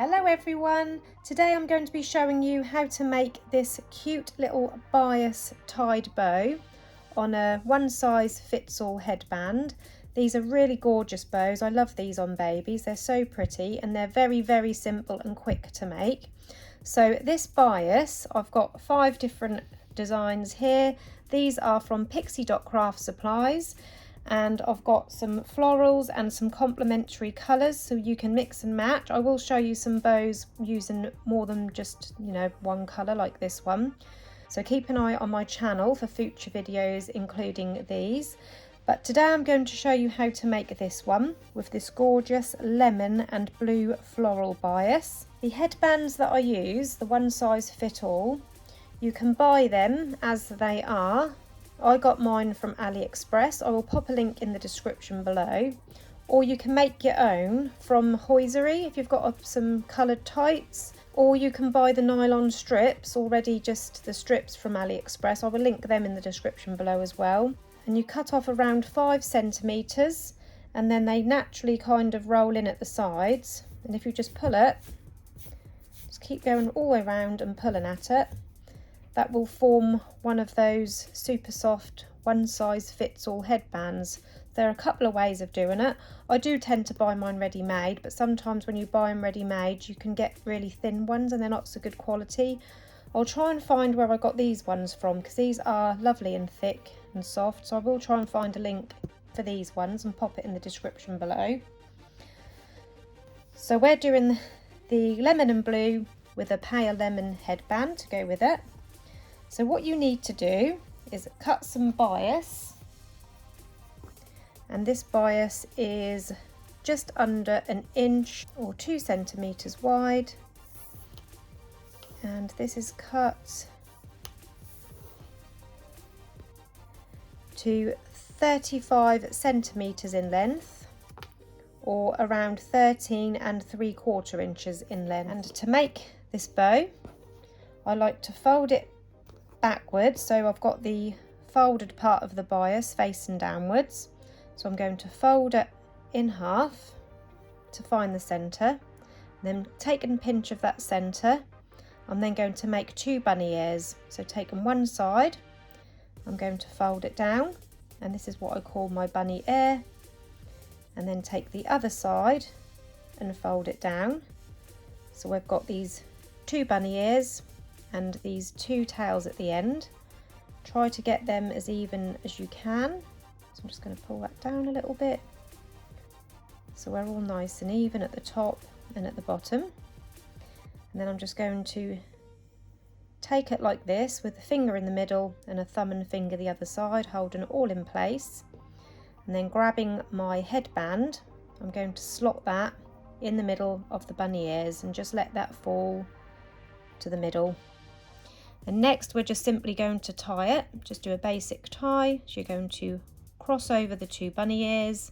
Hello everyone! Today I'm going to be showing you how to make this cute little bias tied bow on a one-size-fits-all headband. These are really gorgeous bows. I love these on babies. They're so pretty and they're very simple and quick to make. So this bias, I've got 5 different designs here. These are from Pixie.craft supplies. And I've got some florals and some complementary colours so you can mix and match. I will show you some bows using more than just, one colour like this one. So keep an eye on my channel for future videos including these. But today I'm going to show you how to make this one with this gorgeous lemon and blue floral bias. The headbands that I use, the one size fit all, you can buy them as they are. I got mine from AliExpress. I will pop a link in the description below. Or you can make your own from 𝘱𝘳𝘰𝘮 if you've got some coloured tights. Or you can buy the nylon strips, already just the strips from AliExpress. I will link them in the description below as well. And you cut off around 5 centimetres and then they naturally kind of roll in at the sides. And if you just pull it, just keep going all the way around and pulling at it. That will form one of those super soft one size fits all headbands. There are a couple of ways of doing it. I do tend to buy mine ready made, but sometimes when you buy them ready made you can get really thin ones and they're not so good quality. I'll try and find where I got these ones from because these are lovely and thick and soft, so I will try and find a link for these ones and pop it in the description below. So we're doing the lemon and blue with a pale lemon headband to go with it. So what you need to do is cut some bias, and this bias is just under 1 inch or 2 centimetres wide, and this is cut to 35 centimetres in length or around 13 3/4 inches in length. And to make this bow I like to fold it backwards, so I've got the folded part of the bias facing downwards, so I'm going to fold it in half to find the centre, then take a pinch of that centre. I'm then going to make 2 bunny ears, so taking one side I'm going to fold it down, and this is what I call my bunny ear, and then take the other side and fold it down. So we've got these 2 bunny ears and these 2 tails at the end. Try to get them as even as you can. So I'm just going to pull that down a little bit so we're all nice and even at the top and at the bottom. And then I'm just going to take it like this with the finger in the middle and a thumb and finger the other side, holding it all in place. And then grabbing my headband, I'm going to slot that in the middle of the bunny ears and just let that fall to the middle. And next we're just simply going to tie it, just do a basic tie. So you're going to cross over the 2 bunny ears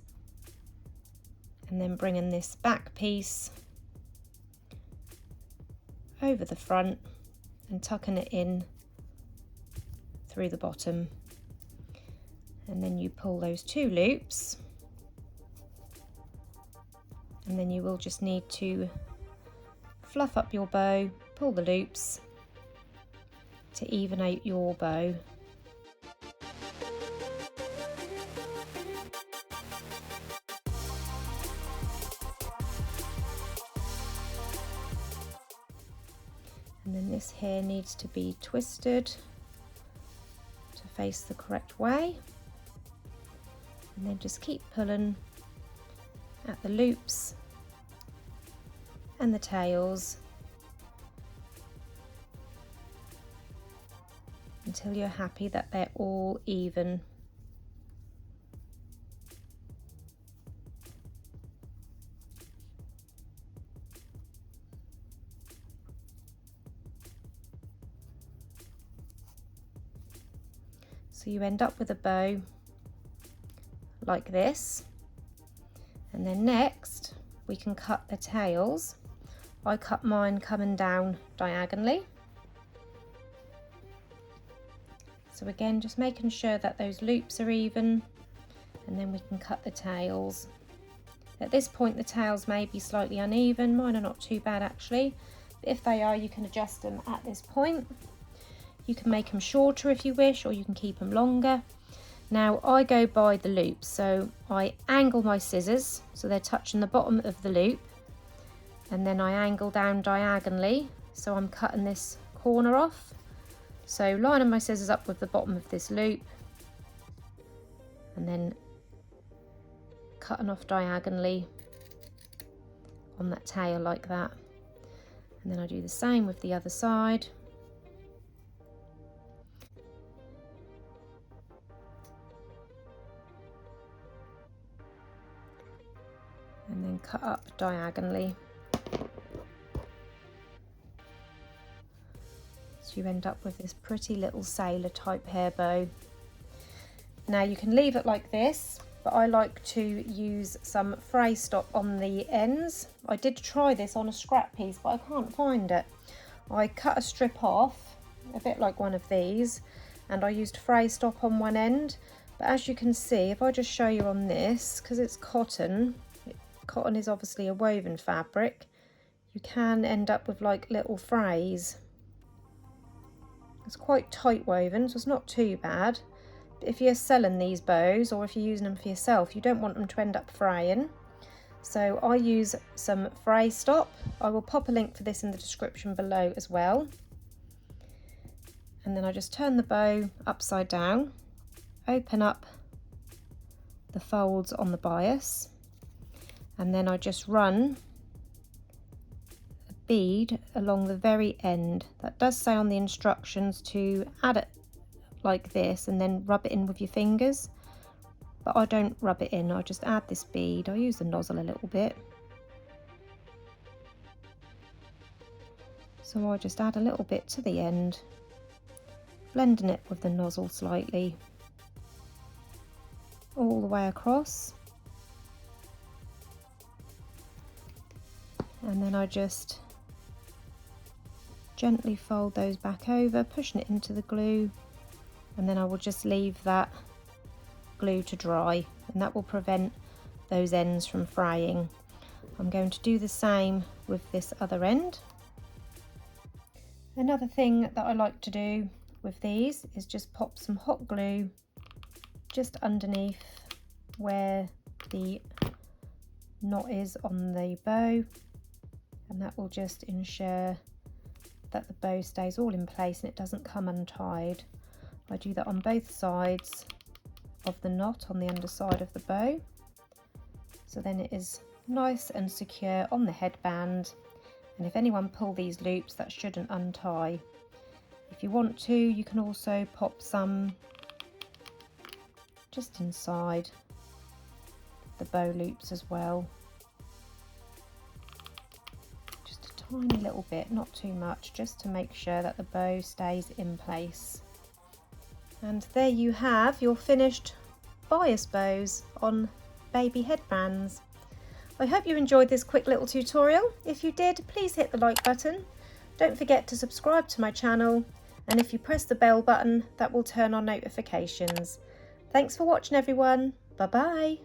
and then bringing this back piece over the front and tucking it in through the bottom. And then you pull those 2 loops, and then you will just need to fluff up your bow, pull the loops to even out your bow. And then this here needs to be twisted to face the correct way, and then just keep pulling at the loops and the tails until you're happy that they're all even. So you end up with a bow like this, and then next we can cut the tails. I cut mine coming down diagonally. So again, just making sure that those loops are even, and then we can cut the tails At this point the tails may be slightly uneven, mine are not too bad actually, but if they are you can adjust them at this point. You can make them shorter if you wish, or you can keep them longer. Now I go by the loops, so I angle my scissors so they're touching the bottom of the loop, and then I angle down diagonally so I'm cutting this corner off. So lining my scissors up with the bottom of this loop and then cutting off diagonally on that tail like that, and then I do the same with the other side. And then cut up diagonally. So you end up with this pretty little sailor type hair bow. Now you can leave it like this, but I like to use some fray stop on the ends. I did try this on a scrap piece, but I can't find it. I cut a strip off, a bit like one of these, and I used fray stop on one end. But as you can see, if I just show you on this, because it's cotton is obviously a woven fabric, you can end up with like little frays. It's quite tight woven, so it's not too bad. But if you're selling these bows, or if you're using them for yourself, you don't want them to end up fraying. So I use some fray stop. I will pop a link for this in the description below as well. And then I just turn the bow upside down, open up the folds on the bias, and then I just run a bead along the very end. That does say on the instructions to add it like this and then rub it in with your fingers, but I don't rub it in, I just add this bead. I use the nozzle a little bit, so I just add a little bit to the end, blending it with the nozzle slightly all the way across. And then I just gently fold those back over, pushing it into the glue, and then I will just leave that glue to dry, and that will prevent those ends from fraying. I'm going to do the same with this other end. Another thing that I like to do with these is just pop some hot glue just underneath where the knot is on the bow, and that will just ensure that the bow stays all in place and it doesn't come untied. I do that on both sides of the knot on the underside of the bow, so then it is nice and secure on the headband, and if anyone pull these loops, that shouldn't untie. If you want to, you can also pop some just inside the bow loops as well. Tiny little bit, not too much, just to make sure that the bow stays in place. And there you have your finished bias bows on baby headbands. I hope you enjoyed this quick little tutorial. If you did, please hit the like button. Don't forget to subscribe to my channel, and if you press the bell button, that will turn on notifications. Thanks for watching everyone. Bye bye.